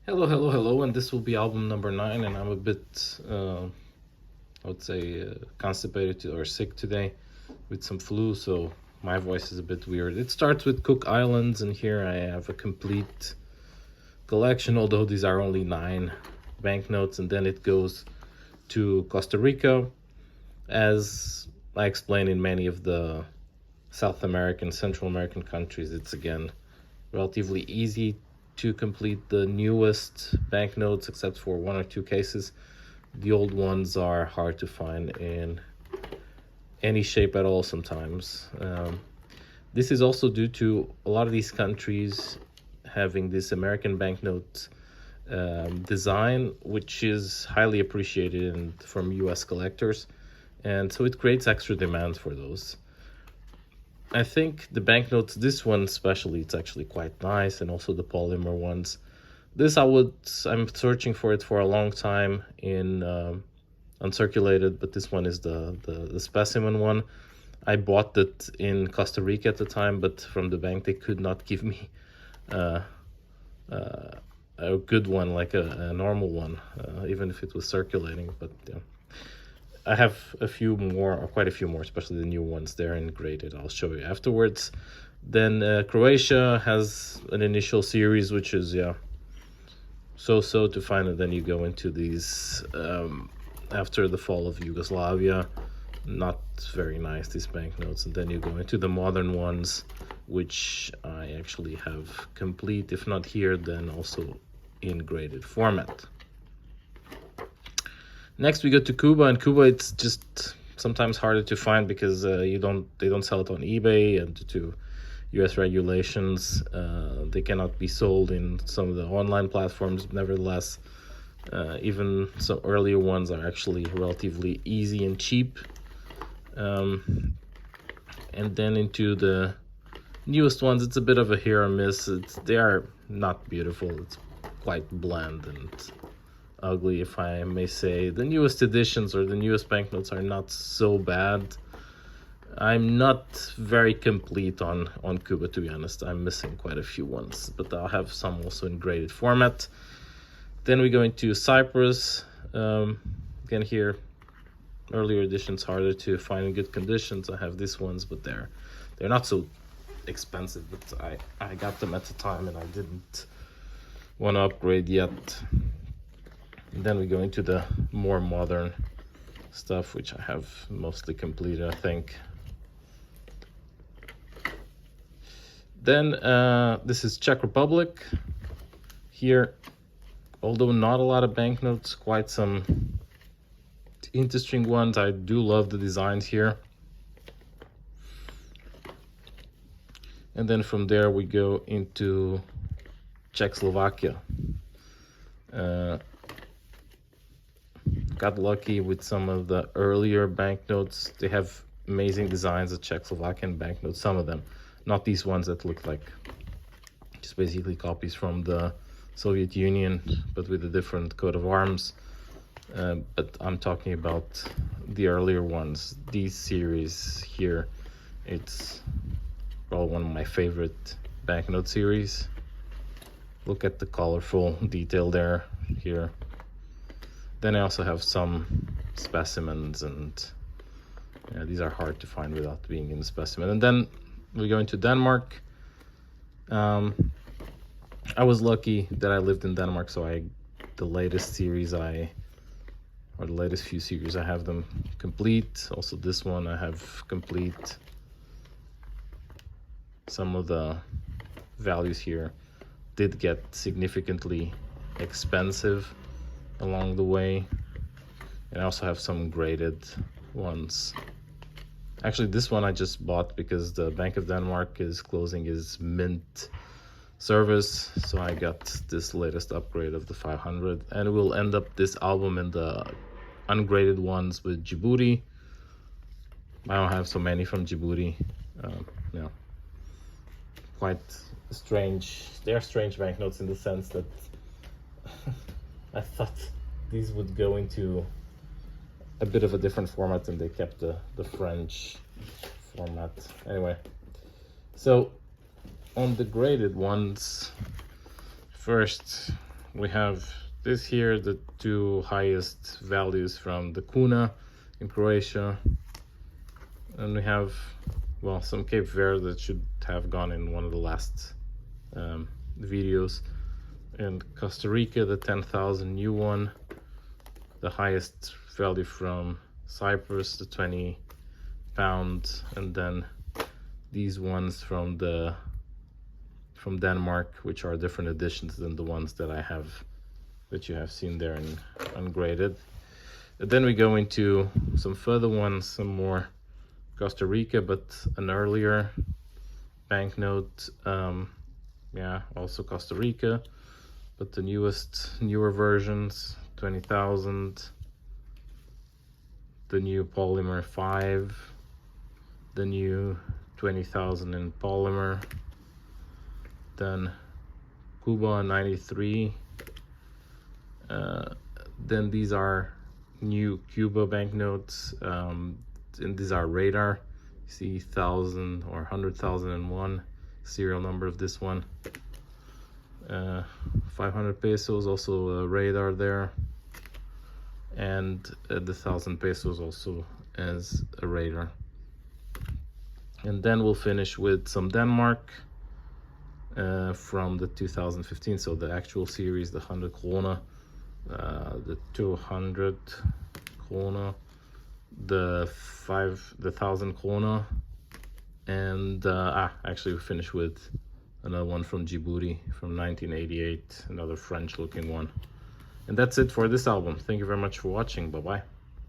Hello, hello, hello, and this will be album number 9, and I'm a bit, I would say, constipated or sick today with some flu, so my voice is a bit weird. It starts with Cook Islands, and here I have a complete collection, although these are only 9 banknotes, and then it goes to Costa Rica, as I explained in many of the South American, Central American countries. It's again relatively easy to complete the newest banknotes, except for one or two cases. The old ones are hard to find in any shape at all sometimes. This is also due to a lot of these countries having this American banknote design, which is highly appreciated from US collectors. And so it creates extra demand for those. I think the banknotes, this one especially, it's actually quite nice, and also the polymer ones. I'm searching for it for a long time in uncirculated, but this one is the specimen one. I bought it in Costa Rica at the time, but from the bank they could not give me uh, a good one, like a normal one, even if it was circulating. But yeah. I have a few more, or quite a few more, especially the new ones. They're graded. I'll show you afterwards. Then Croatia has an initial series, which is, yeah, so to find it. Then you go into these after the fall of Yugoslavia. Not very nice, these banknotes. And then you go into the modern ones, which I actually have complete, if not here, then also in graded format. Next we go to Cuba, and Cuba, it's just sometimes harder to find because they don't sell it on eBay, and due to US regulations they cannot be sold in some of the online platforms. Nevertheless, even some earlier ones are actually relatively easy and cheap. And then into the newest ones, it's a bit of a hit or miss. They are not beautiful. It's quite bland and ugly, if I may say. The newest editions or the newest banknotes are not so bad. I'm not very complete on Cuba, to be honest. I'm missing quite a few ones, but I'll have some also in graded format. Then we go into Cyprus. Again, here, earlier editions harder to find in good conditions. I have these ones, but they're not so expensive, but I got them at the time and I didn't want to upgrade yet. And then we go into the more modern stuff, which I have mostly completed, I think. Then this is Czech Republic. Here, although not a lot of banknotes, quite some interesting ones. I do love the designs here. And then from there we go into Czechoslovakia. Got lucky with some of the earlier banknotes. They have amazing designs of Czechoslovakian banknotes, some of them. Not these ones that look like just basically copies from the Soviet Union, but with a different coat of arms. But I'm talking about the earlier ones. These series here, it's probably one of my favorite banknote series. Look at the colorful detail there, here. Then I also have some specimens, and yeah, these are hard to find without being in the specimen. And then we go into Denmark. I was lucky that I lived in Denmark, so the latest few series, I have them complete. Also this one I have complete. Some of the values here did get significantly expensive along the way, and I also have some graded ones. Actually, this one I just bought because the Bank of Denmark is closing its mint service, so I got this latest upgrade of the 500, and we'll end up this album in the ungraded ones with Djibouti. I don't have so many from Djibouti. Yeah, quite strange. They're strange banknotes in the sense that I thought these would go into a bit of a different format, and they kept the French format. Anyway, so on the graded ones, first we have this here, the two highest values from the kuna in Croatia, and we have, well, some Cape Verde that should have gone in one of the last videos, and Costa Rica, the 10,000 new one, the highest value from Cyprus, the 20 pound, and then these ones from Denmark, which are different editions than the ones that I have, that you have seen there in ungraded. And then we go into some further ones, some more Costa Rica, but an earlier banknote. Yeah, also Costa Rica, but the newer versions, 20,000, the new polymer 5, the new 20,000 in polymer, then Cuba 93, then these are new Cuba banknotes, and these are radar. You see 1,000 or 100,001 serial number of this one. 500 pesos, also a radar there, and the 1,000 pesos also as a radar. And then we'll finish with some Denmark from the 2015, so the actual series, the 100 krona, the 200 krona, the 1,000 krona, and actually we finish with another one from Djibouti from 1988, another French looking one. And that's it for this album. Thank you very much for watching. Bye bye.